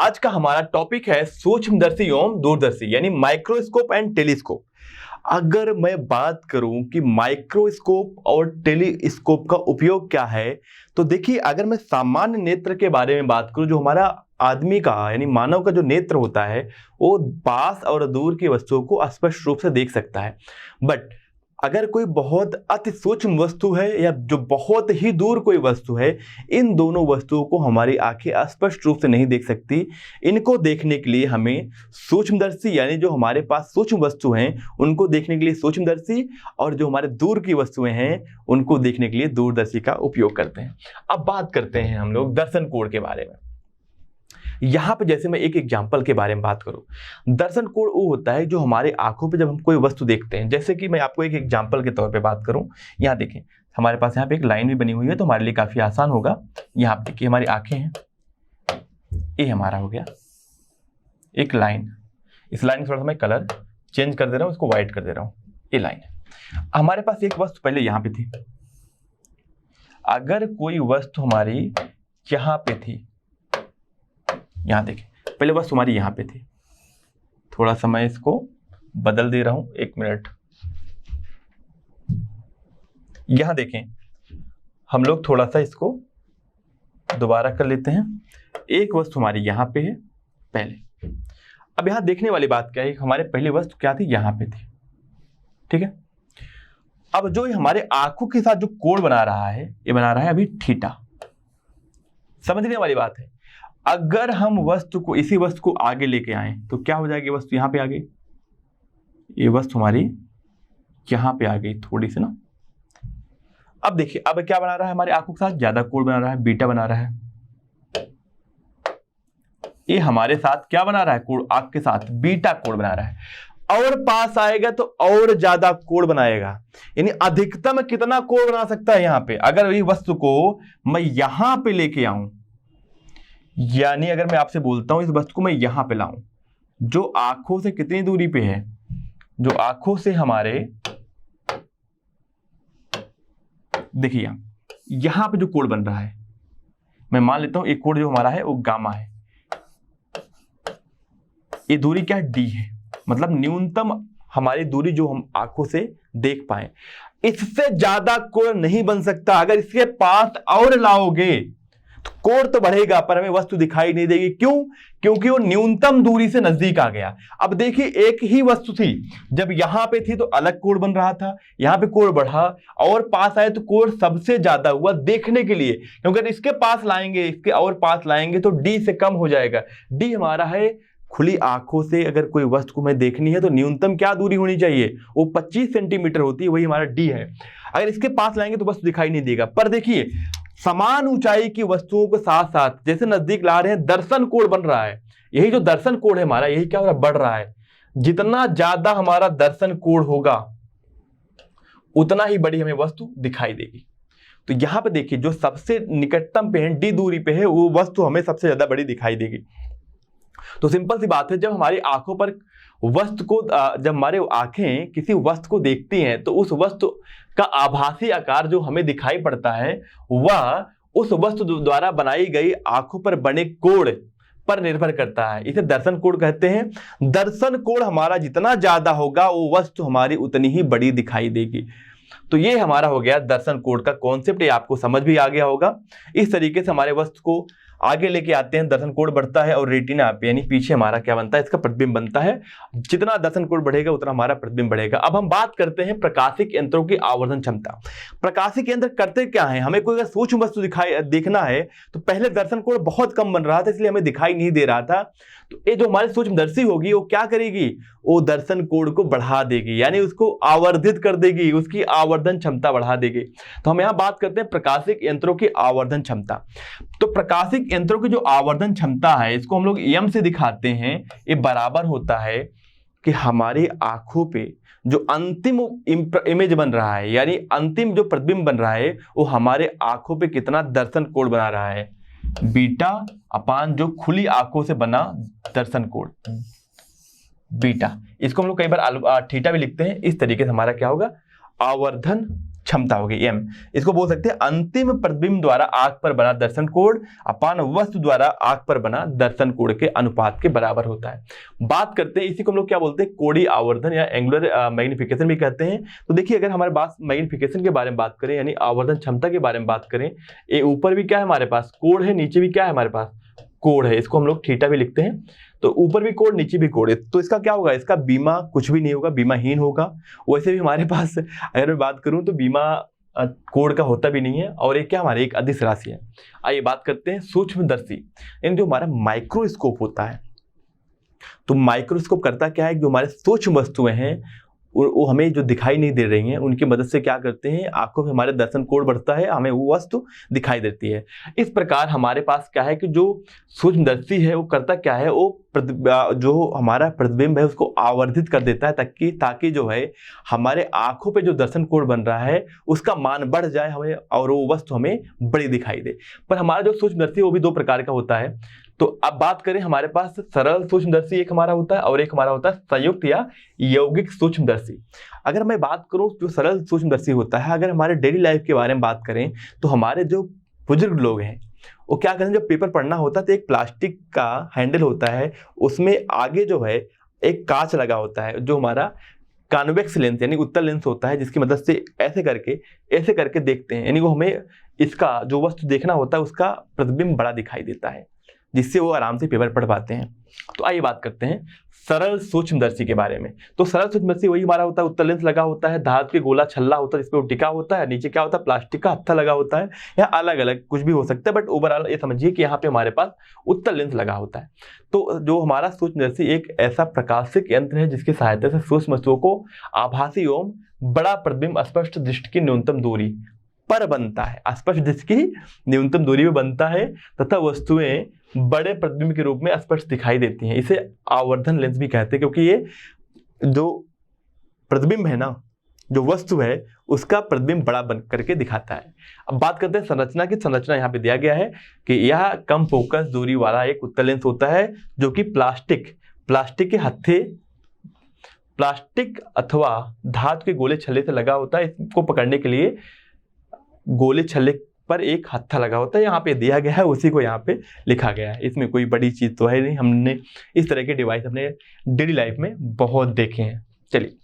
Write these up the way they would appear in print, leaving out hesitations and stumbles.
आज का हमारा टॉपिक है सूक्ष्मदर्शी एवं दूरदर्शी यानी माइक्रोस्कोप एंड टेलीस्कोप। अगर मैं बात करूं कि माइक्रोस्कोप और टेलीस्कोप का उपयोग क्या है, तो देखिए अगर मैं सामान्य नेत्र के बारे में बात करूं, जो हमारा आदमी का यानी मानव का जो नेत्र होता है वो पास और दूर की वस्तुओं को स्पष्ट रूप से देख सकता है। बट अगर कोई बहुत अति सूक्ष्म वस्तु है या जो बहुत ही दूर कोई वस्तु है, इन दोनों वस्तुओं को हमारी आंखें स्पष्ट रूप से नहीं देख सकती। इनको देखने के लिए हमें सूक्ष्मदर्शी यानी जो हमारे पास सूक्ष्म वस्तु हैं उनको देखने के लिए सूक्ष्मदर्शी, और जो हमारे दूर की वस्तुएं हैं उनको देखने के लिए दूरदर्शी का उपयोग करते हैं। अब बात करते हैं हम लोग दर्शन कोण के बारे में। यहाँ पे जैसे मैं एक एग्जाम्पल के बारे में बात करूं, दर्शन कोण वो होता है जो हमारे आंखों पे जब हम कोई वस्तु देखते हैं। जैसे कि मैं आपको एक एग्जाम्पल के तौर पे बात करूं, यहाँ देखें हमारे पास यहाँ पे एक लाइन भी बनी हुई है तो हमारे लिए काफी आसान होगा। यहाँ पे देखिए हमारी आंखें हैं, ये हमारा हो गया एक लाइन। इस लाइन में थोड़ा सा मैं कलर चेंज कर दे रहा हूँ, इसको व्हाइट कर दे रहा हूँ। ये लाइन है, हमारे पास एक वस्तु पहले यहाँ पे थी। अगर कोई वस्तु हमारी यहाँ पे थी, यहाँ देखें पहले वस्तु हमारी यहाँ पे थी, थोड़ा सा मैं इसको बदल दे रहा हूं, एक मिनट। यहां देखें हम लोग थोड़ा सा इसको दोबारा कर लेते हैं। एक वस्तु हमारी यहाँ पे है पहले। अब यहां देखने वाली बात क्या है, हमारे पहली वस्तु क्या थी, यहाँ पे थी, ठीक है। अब जो हमारे आंखों के साथ जो कोण बना रहा है, ये बना रहा है अभी थीटा। समझने वाली बात है। अगर हम वस्तु को इसी वस्तु को आगे लेके आए तो क्या हो जाएगी, वस्तु यहां पे आ गई, ये वस्तु हमारी यहां पे आ गई थोड़ी सी ना। अब देखिए अब क्या बना रहा है, हमारे आंखों के साथ ज्यादा कोण बना रहा है, बीटा बना रहा है। ये हमारे साथ क्या बना रहा है, कोण आंख के साथ बीटा कोण बना रहा है। और पास आएगा तो और ज्यादा कोण बनाएगा, यानी अधिकतम कितना कोण बना सकता है यहाँ पे। अगर ये वस्तु को मैं यहां पे लेके आऊं, यानी अगर मैं आपसे बोलता हूं इस वस्तु को मैं यहां पे लाऊं, जो आंखों से कितनी दूरी पे है, जो आंखों से हमारे देखिए यहां पे जो कोण बन रहा है, मैं मान लेता हूं एक कोण जो हमारा है वो गामा है। ये दूरी क्या है, डी है, मतलब न्यूनतम हमारी दूरी जो हम आंखों से देख पाए। इससे ज्यादा कोण नहीं बन सकता। अगर इसके पास और लाओगे तो कोण तो बढ़ेगा पर हमें वस्तु दिखाई नहीं देगी। क्यों? क्योंकि वो न्यूनतम दूरी से नजदीक आ गया। अब देखिए एक ही वस्तु थी, जब यहां पे थी तो अलग कोण बन रहा था, यहां पे कोण बढ़ा और पास आए तो कोण सबसे ज्यादा हुआ देखने के लिए। क्योंकि अगर इसके पास लाएंगे, इसके और पास लाएंगे तो डी से कम हो जाएगा। डी हमारा है खुली आंखों से अगर कोई वस्तु को हमें देखनी है तो न्यूनतम क्या दूरी होनी चाहिए, वो 25 सेंटीमीटर होती है, वही हमारा डी है। अगर इसके पास लाएंगे तो वस्तु दिखाई नहीं देगा। पर देखिए समान ऊंचाई की वस्तुओं के साथ साथ जैसे नजदीक ला रहे हैं, दर्शन कोण बन रहा है। यही जो दर्शन कोण है हमारा, यही क्या हो रहा है, बढ़ रहा है। जितना ज्यादा हमारा दर्शन कोण होगा उतना ही बड़ी हमें वस्तु दिखाई देगी। तो यहां पे देखिए जो सबसे निकटतम पे है, डी दूरी पे है, वो वस्तु हमें सबसे ज्यादा बड़ी दिखाई देगी। तो सिंपल सी बात है, जब हमारी आंखों पर वस्तु को जब हमारे आंखें किसी वस्तु को देखती हैं तो उस वस्तु का आभासी आकार जो हमें दिखाई पड़ता है वह उस वस्तु द्वारा बनाई गई आंखों पर बने कोण पर निर्भर करता है। इसे दर्शन कोण कहते हैं। दर्शन कोण हमारा जितना ज्यादा होगा वो वस्तु हमारी उतनी ही बड़ी दिखाई देगी। तो ये हमारा हो गया दर्शन कोण का कॉन्सेप्ट, ये आपको समझ भी आ गया होगा। इस तरीके से हमारे वस्तु को आगे लेके आते हैं, दर्शन कोण बढ़ता है और रेटिना पे यानी पीछे हमारा क्या बनता है, इसका प्रतिबिंब बनता है। जितना दर्शन कोण बढ़ेगा उतना हमारा प्रतिबिंब बढ़ेगा। अब हम बात करते हैं प्रकाशिक यंत्रों की आवर्धन क्षमता। प्रकाशिक यंत्र करते क्या है, हमें कोई अगर सूक्ष्म वस्तु देखना है तो पहले दर्शन कोण बहुत कम बन रहा था इसलिए हमें दिखाई नहीं दे रहा था। तो ये जो हमारी सूक्ष्मदर्शी होगी वो क्या करेगी, वो दर्शन कोण को बढ़ा देगी, यानी उसको आवर्धित कर देगी, उसकी आवर्धन क्षमता बढ़ा देगी। तो हम यहाँ बात करते हैं प्रकाशिक यंत्रों की आवर्धन क्षमता। तो प्रकाशिक यंत्रों की जो आवर्धन क्षमता है इसको हम लोग एम से दिखाते हैं। ये बराबर होता है कि हमारी आंखों पे जो अंतिम इमेज बन रहा है, यानी अंतिम जो प्रतिबिंब बन रहा है वो हमारे आंखों पे कितना दर्शन कोण बना रहा है, बीटा अपान जो खुली आंखों से बना दर्शन कोण बीटा। इसको हम लोग कई बार थीटा भी लिखते हैं। इस तरीके से हमारा क्या होगा, आवर्धन क्षमता होगी m। इसको बोल सकते हैं अंतिम प्रतिबिंब द्वारा आंख पर बना दर्शन कोण अपान वस्तु द्वारा आंख पर बना दर्शन कोण के अनुपात के बराबर होता है। बात करते हैं, इसी को हम लोग क्या बोलते हैं, कोणीय आवर्धन या एंगुलर मैग्निफिकेशन भी कहते हैं। तो देखिए, अगर हमारे पास मैग्निफिकेशन के बारे में बात करें यानी आवर्धन क्षमता के बारे में बात करें, ये ऊपर भी क्या है हमारे पास कोण है, नीचे भी क्या है हमारे पास कोण है, इसको हम लोग थीटा भी लिखते हैं। तो ऊपर भी कोण नीचे भी कोण है, तो इसका क्या होगा, इसका बीमा कुछ भी नहीं होगा, बीमाहीन होगा। वैसे भी हमारे पास अगर मैं बात करूं तो बीमा कोण का होता भी नहीं है, और एक क्या हमारे एक अदिश राशि है। आइए बात करते हैं सूक्ष्मदर्शी, यानी जो हमारा माइक्रोस्कोप होता है। तो माइक्रोस्कोप करता क्या है, जो हमारे सूक्ष्म वस्तुएं हैं वो हमें जो दिखाई नहीं दे रही हैं उनकी मदद से क्या करते हैं, आंखों में हमारे दर्शन कोण बढ़ता है, हमें वो वस्तु दिखाई देती है। इस प्रकार हमारे पास क्या है कि जो सूक्ष्मदर्शी है वो करता क्या है, वो जो हमारा प्रतिबिंब है उसको आवर्धित कर देता है ताकि जो है हमारे आंखों पे जो दर्शन कोण बन रहा है उसका मान बढ़ जाए हमें, और वो वस्तु हमें बड़ी दिखाई दे। पर हमारा जो सूक्ष्मदर्शी वो भी दो प्रकार का होता है। तो अब बात करें, हमारे पास सरल सूक्ष्मदर्शी एक हमारा होता है और एक हमारा होता है संयुक्त या यौगिक सूक्ष्मदर्शी। अगर मैं बात करूं जो सरल सूक्ष्मदर्शी होता है, अगर हमारे डेली लाइफ के बारे में बात करें तो हमारे जो बुजुर्ग लोग हैं वो क्या करते हैं, जब पेपर पढ़ना होता है तो एक प्लास्टिक का हैंडल होता है, उसमें आगे जो है एक कांच लगा होता है जो हमारा कॉन्वेक्स लेंस यानी उत्तल लेंस होता है, जिसकी मदद से ऐसे करके देखते हैं, यानी वो हमें इसका जो वस्तु देखना होता है उसका प्रतिबिंब बड़ा दिखाई देता है, जिससे वो आराम से पेपर पढ़ पाते हैं। तो आइए बात करते हैं सरल सूक्ष्मदर्शी के बारे में। तो सरल सूक्ष्मदर्शी वही हमारा होता है, उत्तल लेंस लगा होता है, धातु के गोला छल्ला होता है जिसपे वो टिका होता है, नीचे क्या होता है प्लास्टिक का हत्था लगा होता है, या अलग अलग कुछ भी हो सकता है, बट ओवरऑल ये समझिए कि यहाँ पे हमारे पास उत्तल लेंस लगा होता है। तो जो हमारा सूक्ष्मदर्शी एक ऐसा प्रकाशिक यंत्र है जिसकी सहायता से सूक्ष्म वस्तुओं को आभासी एवं बड़ा प्रतिबिंब स्पष्ट दृष्टि की न्यूनतम दूरी पर बनता है, स्पष्ट दृष्टि की न्यूनतम दूरी में बनता है तथा वस्तुएं बड़े प्रतिबिंब के रूप में स्पष्ट दिखाई देती हैं। इसे आवर्धन लेंस भी कहते हैं, क्योंकि ये जो प्रतिबिंब है ना, जो वस्तु है उसका प्रतिबिंब बड़ा बन करके दिखाता है। अब बात करते हैं संरचना की। संरचना यहाँ पे दिया गया है कि यह कम फोकस दूरी वाला एक उत्तल लेंस होता है जो कि प्लास्टिक के हत्थे, प्लास्टिक अथवा धातु के गोले छल्ले से लगा होता है। इसको पकड़ने के लिए गोले छल्ले पर एक हत्था लगा होता है, यहाँ पे दिया गया है, उसी को यहाँ पे लिखा गया है। इसमें कोई बड़ी चीज तो है नहीं, हमने इस तरह के डिवाइस अपने डेली लाइफ में बहुत देखे हैं। चलिए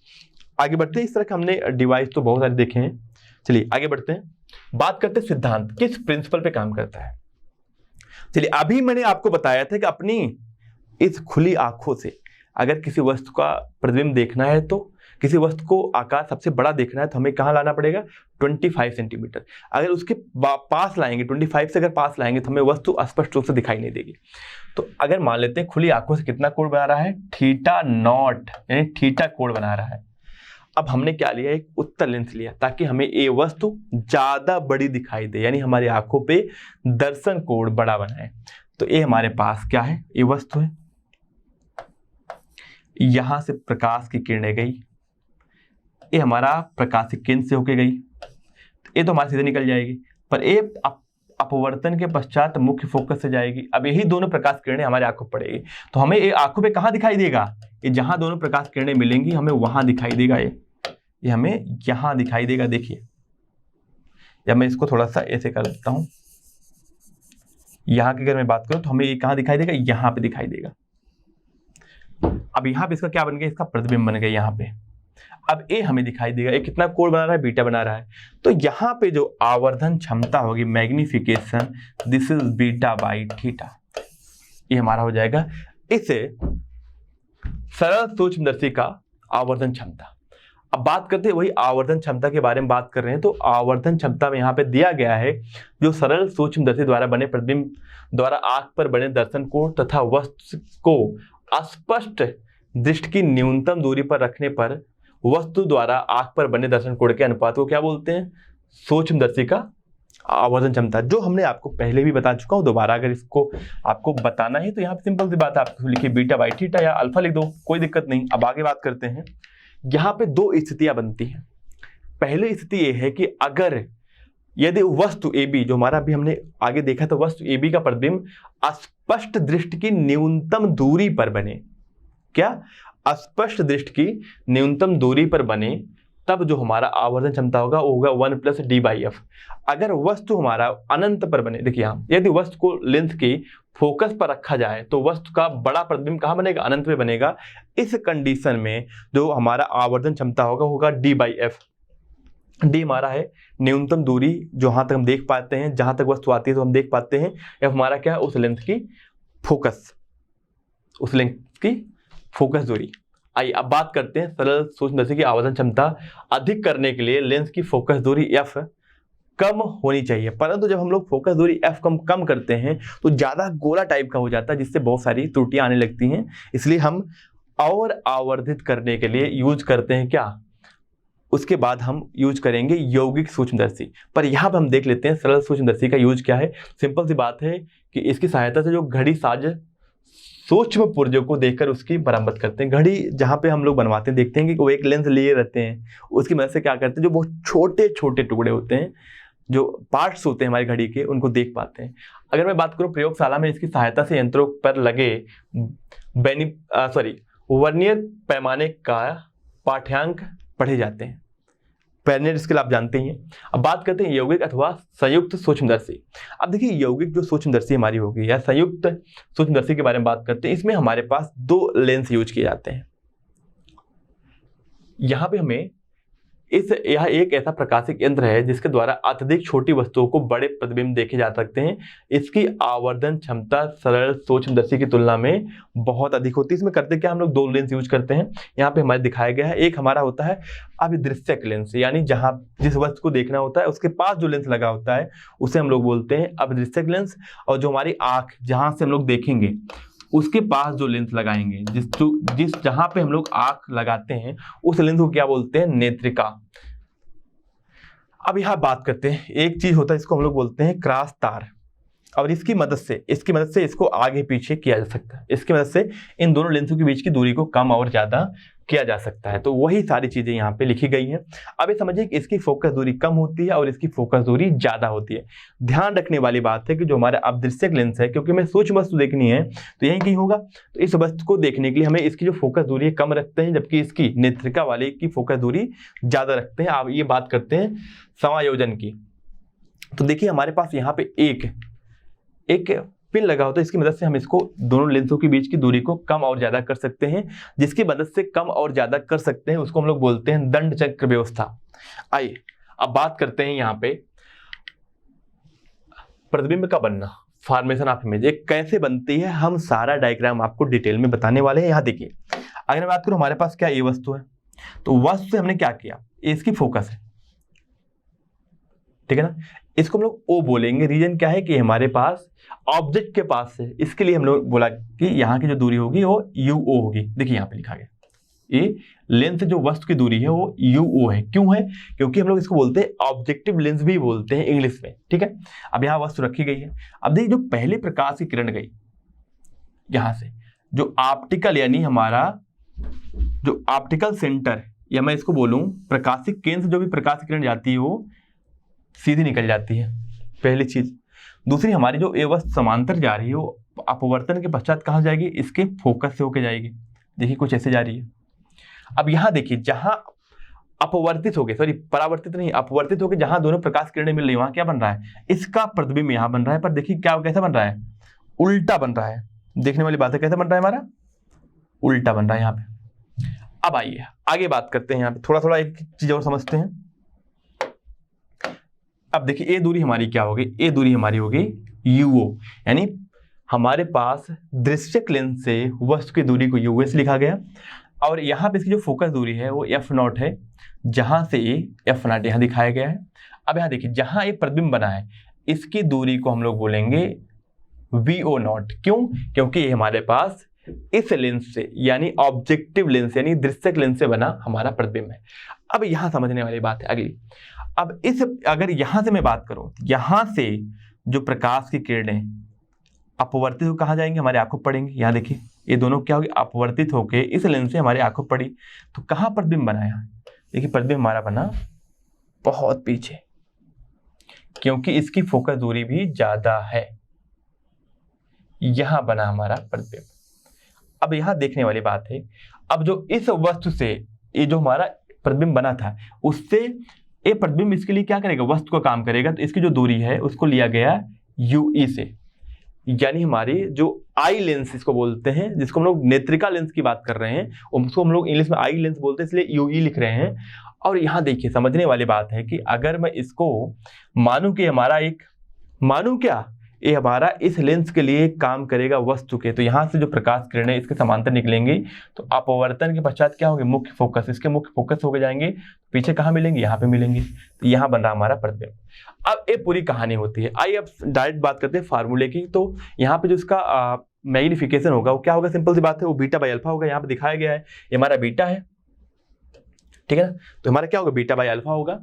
आगे बढ़ते हैं, इस तरह के हमने डिवाइस तो बहुत सारे देखे हैं। चलिए आगे बढ़ते हैं, बात करते हैं सिद्धांत किस प्रिंसिपल पे काम करता है। चलिए अभी मैंने आपको बताया था कि अपनी इस खुली आंखों से अगर किसी वस्तु का प्रतिबिंब देखना है, तो किसी वस्तु को आकार सबसे बड़ा देखना है तो हमें कहाँ लाना पड़ेगा, 25 सेंटीमीटर। अगर उसके पास लाएंगे, 25 से अगर पास लाएंगे तो हमें वस्तु स्पष्ट रूप से दिखाई नहीं देगी। तो अगर मान लेते हैं खुली आंखों से कितना कोण बना रहा है, थीटा नॉट, यानी थीटा कोण बना रहा है। अब हमने क्या लिया, एक उत्तल लेंस लिया ताकि हमें ये वस्तु ज्यादा बड़ी दिखाई दे, यानी हमारी आंखों पे दर्शन कोण बड़ा बनाए। तो ये हमारे पास क्या है, ये वस्तु है, यहां से प्रकाश की किरणें गई, ये हमारा प्रकाशिक केंद्र से होके गई, ये तो हमारे सीधे निकल जाएगी, पर ये अपवर्तन के पश्चात मुख्य फोकस से जाएगी। अब यही दोनों प्रकाश किरणें हमारे आंखों पर पड़ेगी, तो हमें ये आंखों पे कहाँ दिखाई देगा, ये जहां दोनों प्रकाश किरणें मिलेंगी हमें वहां दिखाई देगा, ये हमें यहां दिखाई देगा। देखिए जब मैं इसको थोड़ा सा ऐसे कर देता हूं, यहां की अगर मैं बात करूं तो हमें ये कहाँ दिखाई देगा, यहां पे दिखाई देगा। अब यहाँ पे इसका क्या बन गया, इसका प्रतिबिंब बन गया यहाँ पे। अब ये हमें दिखाई देगा, ये कितना कोण बना रहा है, बीटा बना रहा है। तो यहाँ पे जो आवर्धन क्षमता होगी, magnification, this is beta by theta, ये हमारा हो जाएगा इसे सरल सूक्ष्मदर्शी का आवर्धन क्षमता। अब बात करते हैं वही आवर्धन क्षमता के बारे में बात कर रहे हैं। तो आवर्धन क्षमता में यहाँ पे दिया गया है जो सरल सूक्ष्मदर्शी द्वारा बने प्रतिबिंब द्वारा आंख पर बने दर्शन कोण तथा वस्तु को अस्पष्ट दृष्टि की न्यूनतम दूरी पर रखने पर वस्तु द्वारा आंख पर बने दर्शन कोण के अनुपात को क्या बोलते हैं, सूक्ष्मदर्शी का आवर्धन क्षमता, जो हमने आपको पहले भी बता चुका हूं। दोबारा अगर इसको आपको बताना है तो यहाँ पे सिंपल सी बात है, आप लिखिए बीटा बाई थीटा या अल्फा लिख दो, कोई दिक्कत नहीं। अब आगे बात करते हैं, यहाँ पे दो स्थितियां बनती हैं। पहली स्थिति ये है कि अगर यदि वस्तु AB, जो हमारा अभी हमने आगे देखा था, वस्तु AB का प्रतिबिंब स्पष्ट दृष्टि की न्यूनतम दूरी पर बने, क्या स्पष्ट दृष्टि की न्यूनतम दूरी पर बने तब जो हमारा आवर्धन क्षमता होगा वो होगा 1 + d/f। अगर वस्तु हमारा अनंत पर बने, देखिए यहाँ यदि वस्तु को लेंस के फोकस पर रखा जाए तो वस्तु का बड़ा प्रतिबिंब कहाँ बनेगा, अनंत में बनेगा। इस कंडीशन में जो हमारा आवर्धन क्षमता होगा d/f। डी हमारा है न्यूनतम दूरी जहां तक हम देख पाते हैं, जहां तक वस्तु आती है तो हम देख पाते हैं। एफ हमारा क्या है, उस लेंथ की फोकस, उस लेंथ की फोकस दूरी। आइए अब बात करते हैं सरल सूक्ष्मदर्शी की आवर्धन क्षमता अधिक करने के लिए लेंस की फोकस दूरी एफ कम होनी चाहिए। परंतु जब हम लोग फोकस दूरी एफ कम करते हैं तो ज्यादा गोला टाइप का हो जाता है, जिससे बहुत सारी त्रुटियां आने लगती हैं। इसलिए हम और आवर्धित करने के लिए यूज करते हैं क्या, उसके बाद हम यूज करेंगे यौगिक सूक्ष्मदर्शी। पर यहाँ पे हम देख लेते हैं सरल सूक्ष्मदर्शी का यूज क्या है। सिंपल सी बात है कि इसकी सहायता से जो घड़ी साज सूक्ष्म पुर्जों को देखकर उसकी मरम्मत करते हैं। घड़ी जहाँ पे हम लोग बनवाते हैं देखते हैं कि वो एक लेंस लिए रहते हैं, उसकी मदद से क्या करते हैं, जो बहुत छोटे छोटे टुकड़े होते हैं, जो पार्ट्स होते हैं हमारी घड़ी के, उनको देख पाते हैं। अगर मैं बात करूँ प्रयोगशाला में इसकी सहायता से यंत्रों पर लगे वर्नियर पैमाने का पाठ्यांक पढ़े जाते हैं। वर्नियर स्केल आप जानते ही हैं। अब बात करते हैं यौगिक अथवा संयुक्त सूक्ष्मदर्शी। अब देखिए यौगिक जो सूक्ष्मदर्शी हमारी होगी या संयुक्त सूक्ष्मदर्शी के बारे में बात करते हैं, इसमें हमारे पास 2 लेंस यूज किए जाते हैं। यहाँ पे हमें यह एक ऐसा प्रकाशिक यंत्र है जिसके द्वारा अत्यधिक छोटी वस्तुओं को बड़े प्रतिबिंब देखे जा सकते हैं। इसकी आवर्धन क्षमता सरल सूक्ष्मदर्शी की तुलना में बहुत अधिक होती है। इसमें करते क्या, हम लोग 2 लेंस यूज करते हैं। यहाँ पे हमारे दिखाया गया है, एक हमारा होता है अभिदृश्यक लेंस, यानी जहां जिस वस्तु को देखना होता है उसके पास जो लेंस लगा होता है उसे हम लोग बोलते हैं अभिदृश्यक लेंस। और जो हमारी आंख जहां से हम लोग देखेंगे उसके पास जो लेंस लगाएंगे, जिस जहां पे हम लोग आंख लगाते हैं उस लेंस को क्या बोलते हैं, नेत्रिका। अब यहां बात करते हैं, एक चीज होता है इसको हम लोग बोलते हैं क्रॉस तार, और इसकी मदद से इसको आगे पीछे किया जा सकता है। इसकी मदद से इन दोनों लेंसों के बीच की दूरी को कम और ज्यादा किया जा सकता है। तो वही सारी चीजें यहाँ पे लिखी गई हैं। अब ये समझिए कि इसकी फोकस दूरी कम होती है और इसकी फोकस दूरी ज्यादा होती है। ध्यान रखने वाली बात है कि जो हमारा अदृश्यक लेंस है, क्योंकि हमें सूक्ष्म वस्तु देखनी है तो यही कहीं होगा, तो इस वस्तु को देखने के लिए हमें इसकी जो फोकस दूरी है कम रखते हैं, जबकि इसकी नेत्रिका वाले की फोकस दूरी ज्यादा रखते हैं। आप ये बात करते हैं समायोजन की। तो देखिए हमारे पास यहाँ पे एक पिन लगा होता है, इसकी मदद से हम इसको दोनों लेंसों के बीच की दूरी को कम और ज्यादा कर सकते हैं। जिसकी मदद से कम और ज्यादा कर सकते हैं उसको हम लोग बोलते हैं दंड चक्र व्यवस्था। आइए अब बात करते हैं यहाँ पे प्रतिबिंब का बनना, फॉर्मेशन ऑफ इमेज, एक कैसे बनती है, हम सारा डायग्राम आपको डिटेल में बताने वाले हैं। यहाँ देखिए अगर मैं बात करूं हमारे पास क्या ये वस्तु है, तो वस्तु से हमने क्या किया, इसकी फोकस है, ठीक है ना, इसको हम लोग O बोलेंगे। रीजन क्या है कि हमारे पास ऑब्जेक्ट के पास है, इसके लिए हम लोग बोला कि यहाँ की जो दूरी होगी वो UO होगी। देखिए यहाँ पे लिखा गया, ये लेंस जो वस्तु की दूरी है वो UO है। क्यों है, क्योंकि हम लोग इसको बोलते हैं ऑब्जेक्टिव लेंस भी बोलते हैं इंग्लिश में, ठीक है। अब यहाँ वस्तु रखी गई है। अब देखिए जो पहले प्रकाश की किरण गई यहाँ से, जो ऑप्टिकल यानी हमारा जो ऑप्टिकल सेंटर, या मैं इसको बोलूं प्रकाशिक केंद्र से जो भी प्रकाश की किरण जाती है वो सीधी निकल जाती है, पहली चीज। दूसरी, हमारी जो ये वस्तु समांतर जा रही है वो अपवर्तन के पश्चात कहाँ जाएगी, इसके फोकस से होकर जाएगी। देखिए कुछ ऐसे जा रही है। अब यहाँ देखिए जहां अपवर्तित हो गए, सॉरी परावर्तित नहीं, अपवर्तित होकर जहां दोनों प्रकाश किरणें मिल रही है वहां क्या बन रहा है, इसका प्रतिबिंब यहाँ बन रहा है। पर देखिए क्या कैसा बन रहा है, उल्टा बन रहा है। देखने वाली बात है, कैसा बन रहा है, हमारा उल्टा बन रहा है यहाँ पे। अब आइए आगे बात करते हैं। यहाँ पे थोड़ा एक चीज और समझते हैं। अब देखिए ये दूरी हमारी क्या होगी, ये दूरी हमारी होगी UO, यानी हमारे पास दृश्यक लेंस से वस्तु की दूरी को UO से लिखा गया। और यहाँ पे इसकी जो फोकस दूरी है वो F0 है, जहां से ये F0 यहाँ दिखाया गया है। अब यहाँ देखिए जहां ये प्रतिबिंब बना है इसकी दूरी को हम लोग बोलेंगे VO0। क्यों, क्योंकि ये हमारे पास इस लेंस से यानी ऑब्जेक्टिव लेंस यानी दृश्यक लेंस से बना हमारा प्रतिबिंब है। अब यहाँ समझने वाली बात है अगली। अब अगर यहां से मैं बात करूं, यहां से जो प्रकाश की किरणें अपवर्तित हो कहाँ जाएंगे, हमारे आंखों पड़ेंगे। यहाँ देखिए ये दोनों क्या होगी, अपवर्तित होके इस लेंस से हमारे आंखों पड़ी, तो कहाँ प्रतिबिंब बना है, देखिए प्रतिबिंब हमारा बना बहुत पीछे, क्योंकि इसकी फोकस दूरी भी ज्यादा है। यहां बना हमारा प्रतिबिंब। अब यहां देखने वाली बात है, अब जो इस वस्तु से ये जो हमारा प्रतिबिंब बना था, उससे ये प्रतिबिंब इसके लिए क्या करेगा, वस्तु का काम करेगा। तो इसकी जो दूरी है उसको लिया गया यूई से, यानी हमारी जो आई लेंस इसको बोलते हैं, जिसको हम लोग नेत्रिका लेंस की बात कर रहे हैं, उसको हम लोग इंग्लिश में आई लेंस बोलते हैं, इसलिए यूई लिख रहे हैं। और यहाँ देखिए समझने वाली बात है कि अगर मैं इसको मानूं कि हमारा एक, मानूं क्या, ये हमारा इस लेंस के लिए काम करेगा वस्तु के, तो यहाँ से जो प्रकाश किरणें इसके समांतर निकलेंगी, तो अपवर्तन के पश्चात क्या होंगे, मुख्य फोकस, इसके मुख्य फोकस हो जाएंगे, पीछे कहाँ मिलेंगे, यहाँ पे मिलेंगे। तो यहाँ बन रहा हमारा प्रतिबिंब। अब ये पूरी कहानी होती है। आइए अब डायरेक्ट बात करते हैं फार्मूले की। तो यहाँ पे जो इसका मैग्निफिकेशन होगा वो क्या होगा, सिंपल सी बात है, वो बीटा बाई अल्फा होगा। यहाँ पे दिखाया गया है, ये हमारा बीटा है, ठीक है ना। तो हमारा क्या होगा, बीटा बाई अल्फा होगा।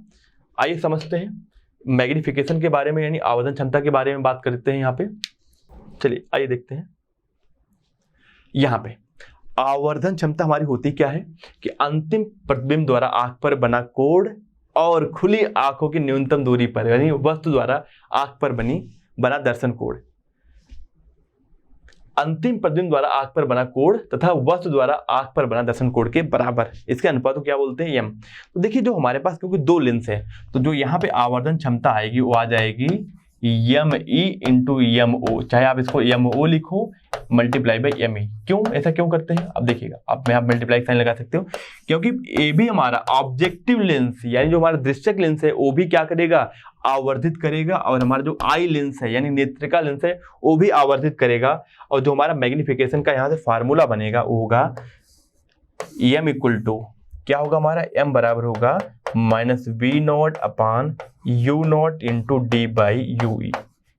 आइए समझते हैं मैग्निफिकेशन के बारे में, यानी आवर्धन क्षमता के बारे में बात करते हैं यहाँ पे। चलिए आइए देखते हैं। यहाँ पे आवर्धन क्षमता हमारी होती क्या है कि अंतिम प्रतिबिंब द्वारा आंख पर बना कोण और खुली आंखों की न्यूनतम दूरी पर, यानी वस्तु द्वारा आंख पर बना दर्शन कोण, अंतिम प्रतिबिंब द्वारा आंख पर बना कोण तथा वस्तु द्वारा आंख पर बना दर्शन कोण के बराबर, इसके अनुपात को क्या बोलते हैं, यम। तो देखिए जो हमारे पास क्योंकि दो लेंस है, तो जो यहाँ पे आवर्धन क्षमता आएगी वो आ जाएगी यम ई इंटू यम ओ, चाहे आप इसको यम ओ लिखो मल्टीप्लाई बाई एम ई। क्यों, ऐसा क्यों करते हैं, अब देखिएगा, अब मैं आप मल्टीप्लाई साइन लगा सकते हो, क्योंकि ए भी हमारा ऑब्जेक्टिव लेंस यानी जो हमारा दृश्यक लेंस है वो भी क्या करेगा, आवर्धित करेगा, और हमारा जो आई लेंस है यानी नेत्रिका लेंस है वो भी आवर्धित करेगा। और जो हमारा मैग्निफिकेशन का यहाँ से फार्मूला बनेगा वो होगा एम इक्वल टू क्या होगा हमारा, एम बराबर होगा minus V naught upon U naught into D by U E.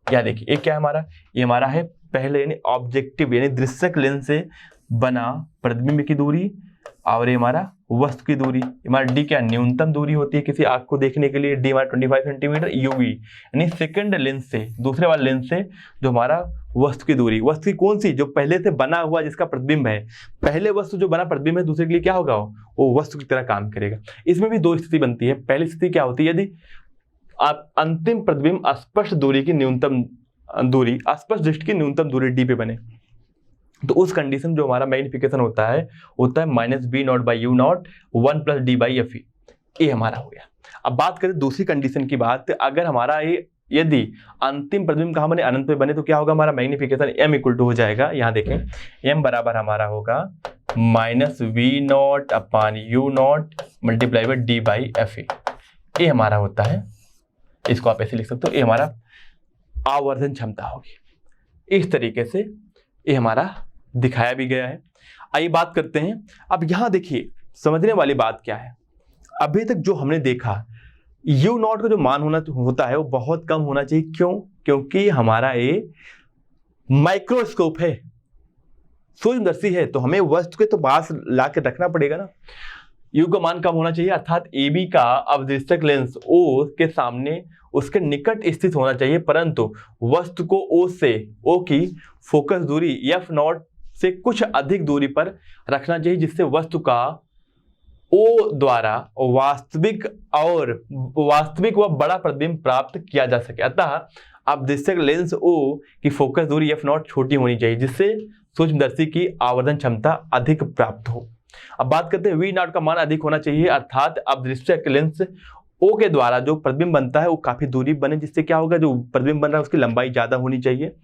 क्या देखिए ये क्या है हमारा, ये हमारा है पहले यानी ऑब्जेक्टिव यानी दृश्यक लेंस से बना प्रतिबिंब की दूरी, और ये हमारा वस्तु की दूरी। हमारा डी क्या, न्यूनतम दूरी होती है किसी आंख को देखने के लिए, डी हमारा 25 सेंटीमीटर, यूवी यानी सेकंड लेंस से, दूसरे वाले लेंस से जो हमारा वस्तु की दूरी, वस्तु की कौन सी, जो पहले से बना हुआ जिसका प्रतिबिंब है, पहले वस्तु जो बना प्रतिबिंब है दूसरे के लिए क्या होगा, वो वस्तु की तरह काम करेगा। इसमें भी दो स्थिति बनती है। पहली स्थिति क्या होती है, यदि अंतिम प्रतिबिंब स्पष्ट दूरी की न्यूनतम दूरी, स्पष्ट दृष्टि की न्यूनतम दूरी डी पे बने, तो उस कंडीशन जो हमारा मैग्निफिकेशन होता है minus B naught by U naught 1 plus D by F E, ये हमारा हो गया। अब बात करें दूसरी कंडीशन की बात, अगर हमारा ये यदि अंतिम प्रतिबिंब कहाँ बने, अनंत पे बने, तो क्या होगा हमारा मैग्निफिकेशन एम इक्वल टू हो जाएगा, यहाँ देखें एम बराबर हमारा होगा minus V naught upon U naught multiply by D by F E, ये हमारा होता है। इसको आप ऐसे लिख सकते हो, ये हमारा आवर्धन क्षमता होगी। इस तरीके से ये हमारा दिखाया भी गया है। आइए बात करते हैं। अब यहां देखिए समझने वाली बात क्या है, अभी तक जो हमने देखा यू नॉट का जो मान होता है वो बहुत कम होना चाहिए। क्यों, क्योंकि हमारा ये माइक्रोस्कोप है, सूक्ष्मदर्शी है, तो हमें वस्तु के तो पास ला के रखना पड़ेगा ना। यू का मान कम होना चाहिए, अर्थात ए बी का अवदृष्टक लेंस ओ के सामने उसके निकट स्थित होना चाहिए, परंतु वस्तु को ओ की फोकस दूरी एफ नॉट से कुछ अधिक दूरी पर रखना चाहिए, जिससे वस्तु का ओ द्वारा वास्तविक व बड़ा प्रतिबिंब प्राप्त किया जा सके। अतः अवदृष्टक लेंस ओ की फोकस दूरी एफ नॉट छोटी होनी चाहिए, जिससे सूक्ष्मदर्शी की आवर्धन क्षमता अधिक प्राप्त हो। अब बात करते हैं वी नॉट का मान अधिक होना चाहिए, अर्थात अवदृष्टक लेंस ओ के द्वारा जो प्रतिबिंब बनता है वो काफी दूरी बने, जिससे क्या होगा, जो प्रतिबिंब बन रहा है उसकी लंबाई ज्यादा होनी चाहिए।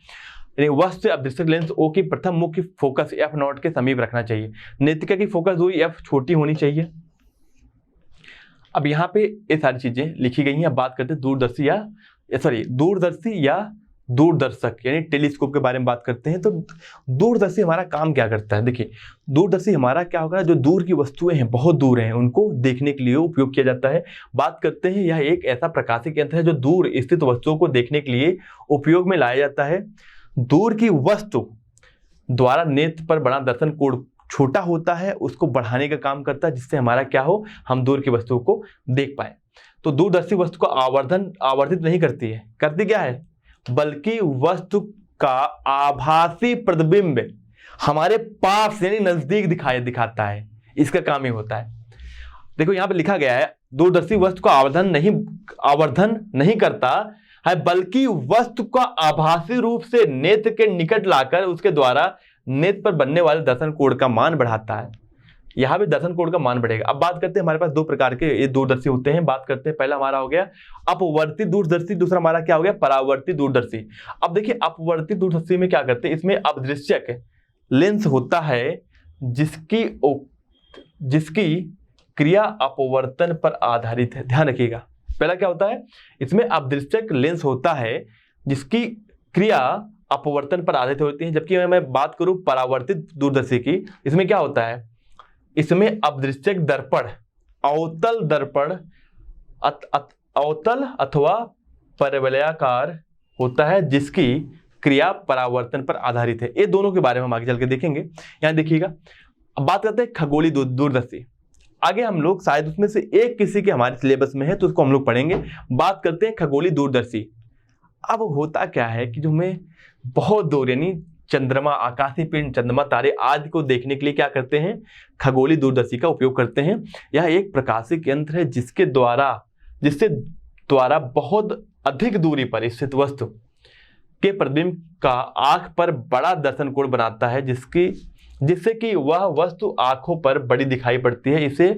यानी वस्तु अवदृष्टक लेंस ओ की प्रथम मुख्य फोकस एफ नॉट के समीप रखना चाहिए। नेत्रिका की फोकस दूरी एफ छोटी होनी चाहिए। अब यहाँ पे ये सारी चीजें लिखी गई हैं। अब बात करते हैं दूरदर्शी या दूरदर्शक यानी टेलीस्कोप के बारे में बात करते हैं। तो दूरदर्शी हमारा काम क्या करता है, देखिए दूरदर्शी हमारा क्या होगा, जो दूर की वस्तुएं हैं, बहुत दूर हैं, उनको देखने के लिए उपयोग किया जाता है। बात करते हैं यह एक ऐसा प्रकाशिक यंत्र है जो दूर स्थित वस्तुओं को देखने के लिए उपयोग में लाया जाता है। दूर की वस्तु द्वारा नेत्र पर बना दर्शन कोण छोटा होता है, उसको बढ़ाने का काम करता है, जिससे हमारा क्या हो, हम दूर की वस्तुओं को देख पाए। तो दूरदर्शी वस्तु को आवर्धित नहीं करती है, करती क्या है, बल्कि वस्तु का आभासी प्रतिबिंब हमारे पास यानी नजदीक दिखाता है, इसका काम ही होता है। देखो यहाँ पे लिखा गया है दूरदर्शी वस्तु को आवर्धन नहीं करता है, बल्कि वस्तु का आभासी रूप से नेत्र के निकट लाकर उसके द्वारा नेत्र पर बनने वाले दर्शन कोण का मान बढ़ाता है। यहाँ पे दर्शन कोण का मान बढ़ेगा। अब बात करते हैं, हमारे पास दो प्रकार के ये दूरदर्शी होते हैं। बात करते हैं, पहला हमारा हो गया अपवर्ती दूरदर्शी, दूसरा हमारा क्या हो गया परावर्ती दूरदर्शी। अब देखिए अपवर्ती दूरदर्शी में क्या करते हैं, इसमें अपदृश्यक लेंस होता है जिसकी क्रिया अपवर्तन पर आधारित है। ध्यान रखिएगा, पहला क्या होता है, इसमें अपदृश्यक लेंस होता है जिसकी क्रिया अपवर्तन पर आधारित होती है। जबकि मैं बात करूं परावर्तित दूरदर्शी की, इसमें क्या होता है, इसमें अपदृश्यक दर्पण अवतल दर्पण अवतल अथवा परवलयाकार होता है जिसकी क्रिया परावर्तन पर आधारित है। ये दोनों के बारे में हम आगे चल के देखेंगे। यहां देखिएगा, अब बात करते हैं खगोलीय दूरदर्शी। आगे हम लोग शायद उसमें से एक किसी के हमारे सिलेबस में है तो उसको हम लोग पढ़ेंगे। बात करते हैं खगोलीय दूरदर्शी। अब होता क्या है कि जो हमें बहुत दूर यानी चंद्रमा, आकाशीय पिंड, चंद्रमा, तारे आदि को देखने के लिए क्या करते हैं, खगोलीय दूरदर्शी का उपयोग करते हैं। यह एक प्रकाशिक यंत्र है जिससे द्वारा बहुत अधिक दूरी पर स्थित वस्तु के प्रतिबिंब का आंख पर बड़ा दर्शन कोण बनाता है जिससे कि वह वस्तु आंखों पर बड़ी दिखाई पड़ती है। इसे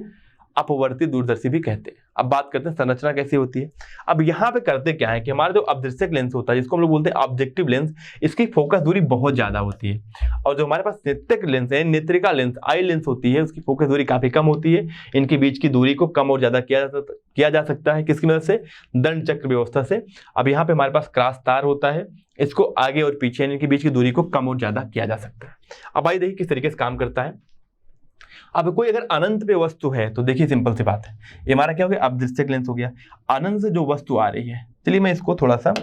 अपवर्ती दूरदर्शी भी कहते हैं। अब बात करते हैं संरचना कैसी होती है। अब यहाँ पे करते क्या है कि हमारा जो अपदृश्यक लेंस होता है जिसको हम लोग बोलते हैं ऑब्जेक्टिव लेंस, इसकी फोकस दूरी बहुत ज्यादा होती है। और जो हमारे पास नेत्रिक लेंस है, नेत्रिका लेंस, आई लेंस होती है, उसकी फोकस दूरी काफी कम होती है। इनके बीच की दूरी को कम और ज्यादा किया जा सकता है। किसकी मदद से, दंड चक्र व्यवस्था से। अब यहाँ पे हमारे पास क्रॉस तार होता है, इसको आगे और पीछे इनके बीच की दूरी को कम और ज्यादा किया जा सकता है। अब आइए देखिए किस तरीके से काम करता है। अब कोई अगर अनंत पे वस्तु है तो देखिए सिंपल सी बात है, ये हमारा क्या हो गया, अपदृश्यक लेंस हो गया। अनंत से जो वस्तु आ रही है, चलिए मैं इसको थोड़ा सा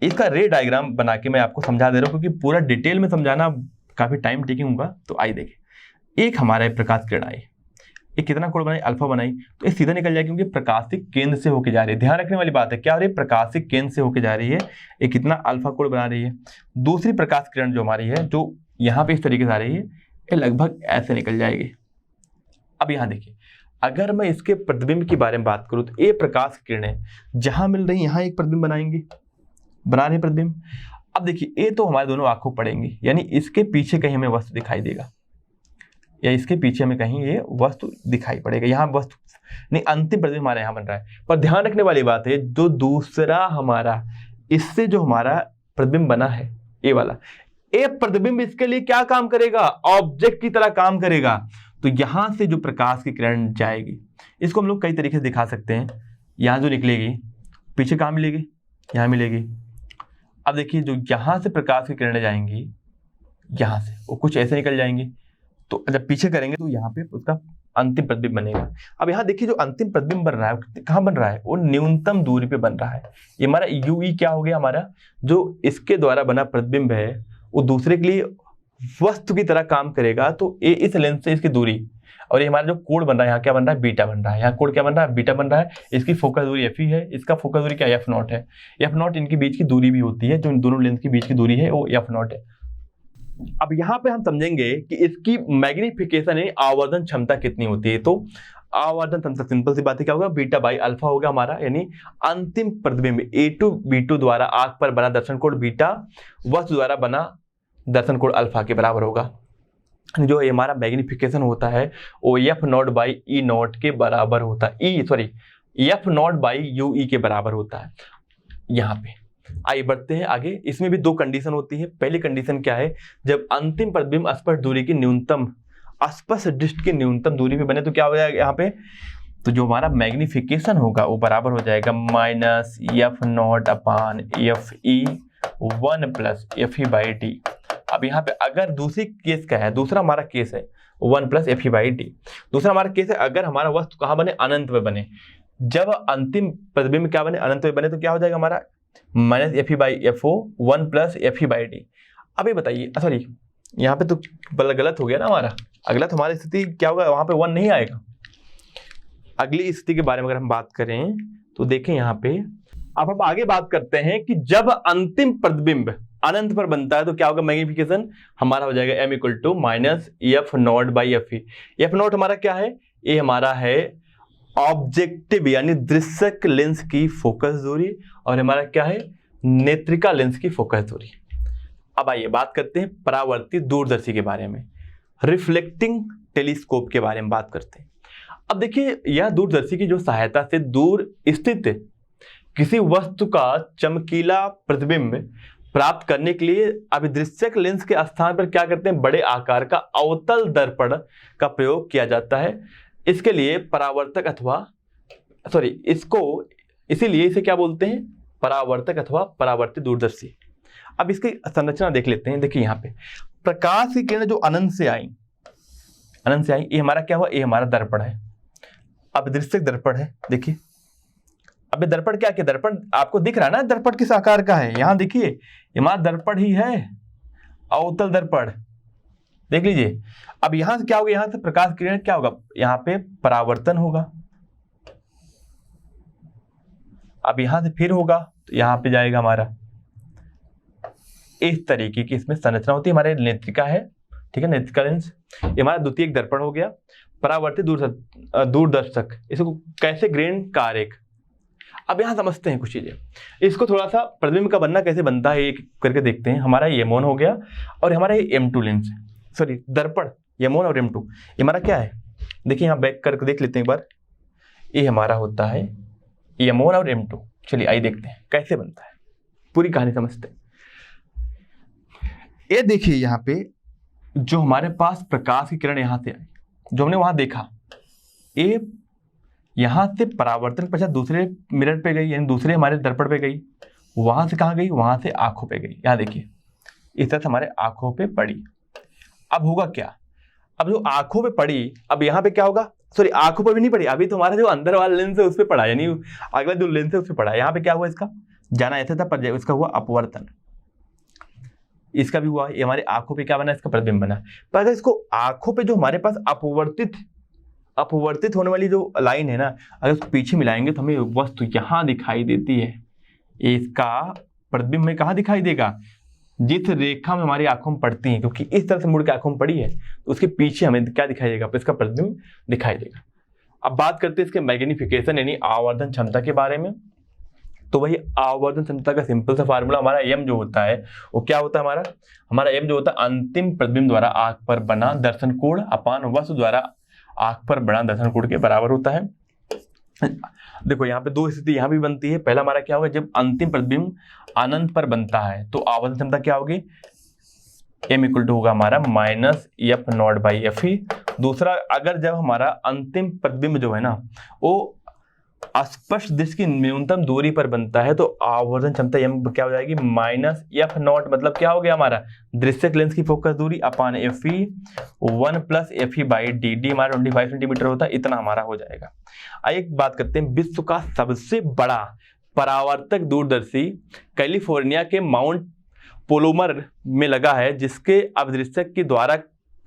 इसका रे डायग्राम बना के मैं आपको समझा दे रहा हूँ क्योंकि पूरा डिटेल में समझाना काफी टाइम टेकिंग होगा। तो आइए देखिए, एक हमारा प्रकाश किरण आई, ये कितना कोण बनाई, अल्फा बनाई, तो ये सीधा निकल जाएगी क्योंकि प्रकाशिक केंद्र से होकर जा रही है। ध्यान रखने वाली बात है, क्या हो रही है, प्रकाशिक केंद्र से होकर जा रही है, ये कितना अल्फा कोण बना रही है। दूसरी प्रकाश किरण जो हमारी है, जो यहाँ पे इस तरीके से आ रही है, ये लगभग ऐसे निकल जाएगी। अब यहाँ देखिए, अगर मैं इसके प्रतिबिंब के बारे में बात करूं तो ये प्रकाश किरणें जहां मिल रही, यहाँ एक प्रतिबिंब बना रहे प्रतिबिंब। अब देखिए, ये तो हमारे दोनों आंखों पड़ेंगी, यानी इसके पीछे कहीं हमें वस्तु दिखाई देगा या इसके पीछे हमें कहीं ये वस्तु दिखाई पड़ेगा। यहाँ वस्तु नहीं, अंतिम प्रतिबिंब हमारे यहाँ बन रहा है। पर ध्यान रखने वाली बात है, जो दूसरा हमारा इससे जो हमारा प्रतिबिंब बना है, ये वाला, ये प्रतिबिंब इसके लिए क्या काम करेगा, ऑब्जेक्ट की तरह काम करेगा। तो यहां से जो प्रकाश की किरण जाएगी, इसको हम लोग कई तरीके से दिखा सकते हैं। यहां जो निकलेगी, पीछे कहां मिलेगी, यहां मिलेगी। अब देखिए, जो यहां से प्रकाश की किरणें जाएंगी, यहां से वो कुछ ऐसे निकल जाएंगी, तो जब पीछे करेंगे तो यहाँ पे उसका अंतिम प्रतिबिंब बनेगा। अब यहाँ देखिए, जो अंतिम प्रतिबिंब बन रहा है, कहाँ बन रहा है, वो न्यूनतम दूरी पे बन रहा है। ये हमारा यूई क्या हो गया, हमारा जो इसके द्वारा बना प्रतिबिंब है वो दूसरे के लिए वस्तु की तरह काम करेगा। तो ये इस लेंस से इसकी दूरी, और ये हमारा जो कोण बन रहा है, यहाँ क्या बन रहा है, बीटा बन रहा है। यहाँ कोण क्या बन रहा है, बीटा बन रहा है। इसकी फोकस दूरी एफ है, इसका फोकस दूरी क्या, एफ नॉट है। एफ नॉट इनके बीच की दूरी भी होती है, जो इन दोनों लेंस के बीच की दूरी है वो एफ नॉट है। अब यहाँ पे हम समझेंगे कि इसकी मैग्निफिकेशन यानी आवर्धन क्षमता कितनी होती है। तो आवर्धन क्षमता सिंपल सी बात है, क्या होगा, बीटा बाई अल्फा होगा हमारा, यानी अंतिम प्रतिबिंब A2 B2 द्वारा आंख पर बना दर्शन कोण बीटा वस्तु द्वारा बना दर्शन कोण अल्फा के बराबर होगा। जो ये हमारा मैग्निफिकेशन होता है वो F naught by E not के बराबर होता है, एफ नॉट बाई यू ई के बराबर होता है। यहाँ पे आइए बढ़ते हैं आगे। इसमें भी दो कंडीशन होती है। पहली कंडीशन क्या है, जब अंतिम प्रतिबिंब स्पष्ट दूरी की न्यूनतम, स्पष्ट दृष्टि की न्यूनतम दूरी पे बने तो क्या हो जाएगा यहाँ पे, तो जो हमारा मैग्निफिकेशन होगा वो बराबर हो जाएगा minus F not upon F E 1 plus F E by D. अब यहाँ पे अगर दूसरी केस क्या है, दूसरा हमारा केस है 1 plus F E by D. दूसरा हमारा केस है अगर हमारा वस्तु कहाँ बने, अनंत में बने। जब अंतिम प्रतिबिंब क्या बने, अनंत में बने, तो क्या हो जाएगा हमारा minus F E by F O 1 plus F E by D. अब ये बताइए, सॉरी यहाँ पे तो गलत हो गया ना हमारा, अगला तो हमारी स्थिति क्या होगा, वहां पे 1 नहीं आएगा। अगली स्थिति के बारे में अगर हम बात करें तो देखें यहाँ पे, अब हम आगे बात करते हैं कि जब अंतिम प्रतिबिंब अनंत पर बनता है तो क्या होगा, मैग्निफिकेशन हमारा हो जाएगा m equal to minus F naught by F E. F naught हमारा क्या है, ये हमारा है ऑब्जेक्टिव यानी दृश्यक लेंस की फोकस दूरी, और हमारा क्या है, नेत्रिका लेंस की फोकस दूरी। अब आइए बात करते हैं परावर्तित दूरदर्शी के बारे में। रिफ्लेक्टिंग टेलीस्कोप के बारे में बात करते हैं। अब देखिए, यह दूरदर्शी की जो सहायता से दूर स्थित किसी वस्तु का चमकीला प्रतिबिंब प्राप्त करने के लिए अभिदृश्यक लेंस के स्थान पर क्या करते हैं, बड़े आकार का अवतल दर्पण का प्रयोग किया जाता है। इसके लिए परावर्तक अथवा इसीलिए इसे क्या बोलते हैं, परावर्तक अथवा परावर्तित दूरदर्शी। अब इसकी संरचना देख लेते हैं। देखिए यहाँ पे प्रकाश की किरण जो अनंत से आई, ये हमारा क्या हुआ, ये हमारा दर्पण है, अभिदृश्यक दर्पण है। देखिए अब ये दर्पण क्या है, दर्पण आपको दिख रहा है ना, दर्पण किस आकार का है, यहाँ देखिए ये हमारा दर्पण ही है, अवतल दर्पण, देख लीजिए। अब यहां से क्या होगा, यहां से प्रकाश किरण क्या होगा, यहाँ पे परावर्तन होगा। अब यहां से फिर होगा तो यहाँ पे जाएगा हमारा, इस तरीके की इसमें संरचना होती है। हमारे नेत्रिका है, ठीक है, नेत्रिका लेंस, ये हमारा द्वितीयक दर्पण हो गया। परावर्तित दूरदर्शक, इसको कैसे ग्रेन का आरेख। अब यहां समझते हैं कुछ चीजें, इसको थोड़ा सा प्रतिबिंब का बनना कैसे बनता है एक करके देखते हैं। हमारा M1 हो गया और हमारा M2 लेंस, दर्पण M1 और M2, ये हमारा क्या है, देखिए यहाँ बैक करके देख लेते हैं एक बार। ये हमारा होता है M1 और M2। चलिए आइए देखते हैं कैसे बनता है, पूरी कहानी समझते हैं। ये देखिए यहाँ पे जो हमारे पास प्रकाश की किरण यहाँ से आई, जो हमने वहां देखा, ये यहाँ से परावर्तन पश्चात दूसरे मिरर पे गई, यानी दूसरे हमारे दर्पण पे गई, वहां से कहाँ गई, वहां से आंखों पे गई। यहाँ देखिए इस तरह से हमारे आंखों पे पड़ी। अब होगा क्या, अब जो आंखों पे पड़ी, अब यहाँ पे क्या होगा, आंखों पे भी नहीं पड़ी, अभी तो हमारा जो अंदर वाला लेंस है उस पे पड़ा, यानी अगला जो लेंस है उस पे पड़ा। यहाँ पे क्या हुआ, इसका जाना ऐसे था पर इसका हुआ अपवर्तन, इसका भी हुआ। ये हमारे आंखों पे क्या बना, इसका प्रतिबिंब बना। पर अगर इसको आंखों पे जो हमारे पास अपवर्तित होने वाली जो लाइन है ना, अगर उसको पीछे मिलाएंगे तो हमें वस्तु यहाँ दिखाई देती है। इसका प्रतिबिंब में कहाँ दिखाई देगा, जिस रेखा में हमारी आंखों में पड़ती है, क्योंकि इस तरह से मुड़ के आंखों में पड़ी है तो उसके पीछे हमें क्या दिखाई देगा, इसका प्रतिबिंब दिखाई देगा। अब बात करते हैं इसके मैग्निफिकेशन यानी आवर्धन क्षमता के बारे में। तो वही आवर्धन क्षमता का सिंपल सा फार्मूला, हमारा M जो होता है वो क्या होता है, हमारा M जो होता है अंतिम प्रतिबिंब द्वारा आंख पर बना दर्शन कोण अपान वस्तु द्वारा आंख पर बना दर्शन कोण के बराबर होता है। देखो यहाँ पे दो स्थिति यहाँ भी बनती है। पहला हमारा क्या होगा, जब अंतिम प्रतिबिंब अनंत पर बनता है तो आवर्धन क्षमता क्या होगी, M इक्वल टू होगा हमारा -F0/Fe। दूसरा, अगर जब हमारा अंतिम प्रतिबिंब जो है ना वो स्पष्ट दृश्य की न्यूनतम दूरी पर बनता है तो आवर्धन क्षमता M क्या हो जाएगी, -F0, मतलब क्या हो गया हमारा दृश्यक लेंस की फोकस दूरी अपान Fe 1 + Fe/d, d हमारा 25 सेंटीमीटर होता है, इतना हमारा हो जाएगा। आइए एक बात करते हैं, विश्व का सबसे बड़ा परावर्तक दूरदर्शी कैलिफोर्निया के माउंट पोलोमर में लगा है, जिसके अभिदृश्यक की द्वारा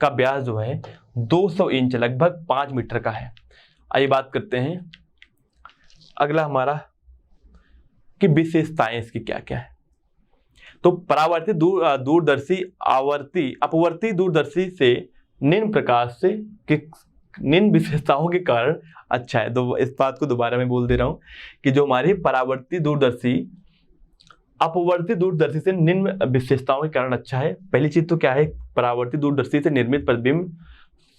का व्यास जो है 200 इंच लगभग 5 मीटर का है। आइए बात करते हैं अगला हमारा कि विशेषताएं इसकी क्या क्या है। तो परावर्तित दूरदर्शी अपवर्ती दूरदर्शी से निम्न विशेषताओं के कारण अच्छा है। तो इस बात को दोबारा मैं बोल दे रहा हूं कि जो हमारी परावर्ती दूरदर्शी अपवर्ती दूरदर्शी से निम्न विशेषताओं के कारण अच्छा है। पहली चीज तो क्या है, परावर्ती दूरदर्शी से निर्मित प्रतिबिंब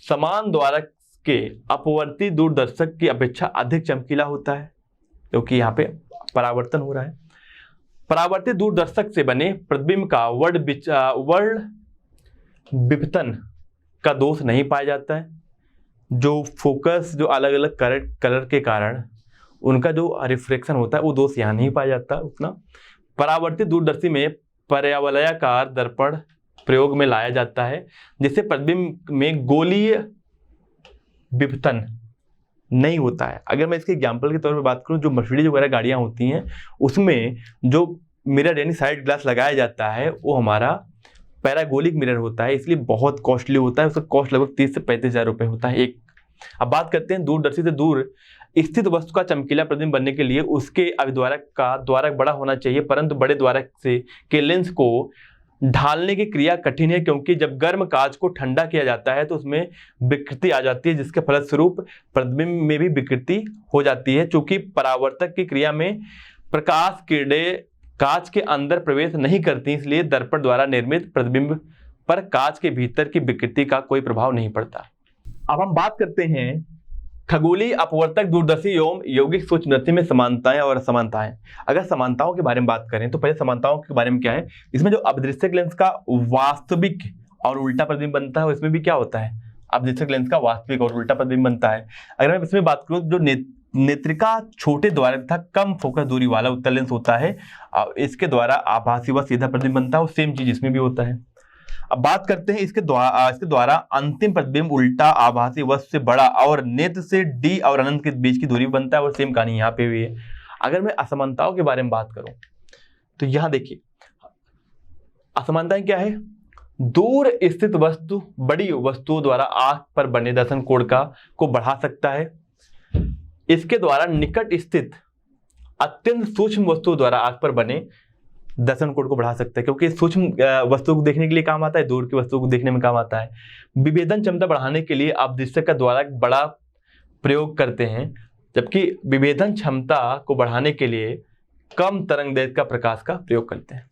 समान द्वारक के अपवर्ती दूरदर्शक की अपेक्षा अधिक चमकीला होता है, क्योंकि यहाँ पे परावर्तन हो रहा है। परावर्तित दूरदर्शक से बने प्रतिबिंब का वर्ण विपतन का दोष नहीं पाया जाता है। जो फोकस जो अलग अलग कलर के कारण उनका जो रिफ्लेक्शन होता है वो दोष यहाँ नहीं पाया जाता उतना। परावर्तित दूरदर्शी में पर्यावलयाकार दर्पण प्रयोग में लाया जाता है, जिससे प्रतिबिंब में गोलीय विपतन नहीं होता है। अगर मैं इसके एग्जाम्पल के तौर पर बात करूं, जो मर्सिडीज वगैरह गाड़ियां होती हैं उसमें जो मिरर यानी साइड ग्लास लगाया जाता है वो हमारा पैरागोलिक मिरर होता है, इसलिए बहुत कॉस्टली होता है। उसका कॉस्ट लगभग 30 से 35 हज़ार रुपये होता है एक। अब बात करते हैं दूरदर्शी से दूर स्थित वस्तु का चमकीला प्रतिबिंब बनने के लिए उसके अभिद्वारक का द्वारक बड़ा होना चाहिए, परंतु बड़े द्वारक से के लेंस को ढालने की क्रिया कठिन है, क्योंकि जब गर्म कांच को ठंडा किया जाता है तो उसमें विकृति आ जाती है, जिसके फलस्वरूप प्रतिबिंब में भी विकृति हो जाती है। चूंकि परावर्तक की क्रिया में प्रकाश किरणें कांच के अंदर प्रवेश नहीं करती, इसलिए दर्पण द्वारा निर्मित प्रतिबिंब पर कांच के भीतर की विकृति का कोई प्रभाव नहीं पड़ता। अब हम बात करते हैं खगोलीय, अपवर्तक, दूरदर्शी एवं यौगिक सूक्ष्मदर्शी में समानताएं और असमानताएं। अगर समानताओं के बारे में बात करें तो पहले समानताओं के बारे में क्या है, इसमें जो अपदृश्यक लेंस का वास्तविक और उल्टा प्रतिबिंब बनता है, इसमें भी क्या होता है, अपदृश्यक लेंस का वास्तविक और उल्टा प्रतिबिंब बनता है। अगर मैं इसमें बात करूं, जो नेत्रिका छोटे द्वारा तथा कम फोकस दूरी वाला उत्तल लेंस होता है, इसके द्वारा आभासी व सीधा प्रतिबिंब बनता है, वो सेम चीज इसमें भी होता है। अब बात करते हैं इसके द्वारा अंतिम प्रतिबिंब उल्टा आभासी वस्तु से बड़ा और नेत्र से डी और अनंत के बीच की दूरी बनता है, और सेम कहानी यहाँ पे भी है। अगर मैं असमानताओं के बारे में बात करूं तो यहाँ देखिए असमानताएं क्या है, दूर स्थित वस्तु बड़ी वस्तुओं द्वारा आंख पर बने दर्शन कोण को बढ़ा सकता है। इसके द्वारा निकट स्थित अत्यंत सूक्ष्म वस्तुओं द्वारा आंख पर बने दर्शन कोण को बढ़ा सकता है, क्योंकि सूक्ष्म वस्तु को देखने के लिए काम आता है, दूर की वस्तु को देखने में काम आता है। विभेदन क्षमता बढ़ाने के लिए आप अपदृश्यक का द्वारा बड़ा प्रयोग करते हैं, जबकि विभेदन क्षमता को बढ़ाने के लिए कम तरंग दैर्घ्य का प्रकाश का प्रयोग करते हैं।